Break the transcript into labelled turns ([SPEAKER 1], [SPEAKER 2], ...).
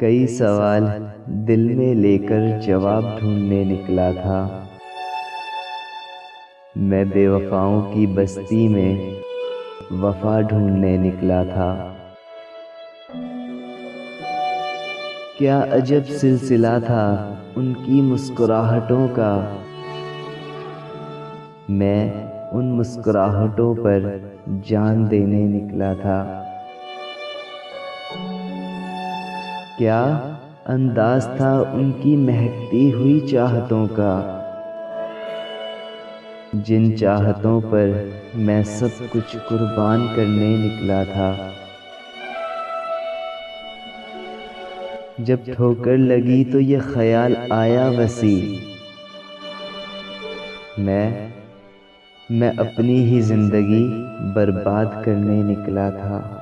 [SPEAKER 1] कई सवाल दिल में लेकर जवाब ढूंढने निकला था। मैं बेवफाओं की बस्ती में वफा ढूंढने निकला था। क्या अजब सिलसिला था उनकी मुस्कुराहटों का। मैं उन मुस्कुराहटों पर जान देने निकला था। क्या अंदाज था उनकी महकती हुई चाहतों का। जिन चाहतों पर मैं सब कुछ कुर्बान करने निकला था। जब ठोकर लगी तो ये ख्याल आया वसी, मैं अपनी ही जिंदगी बर्बाद करने निकला था।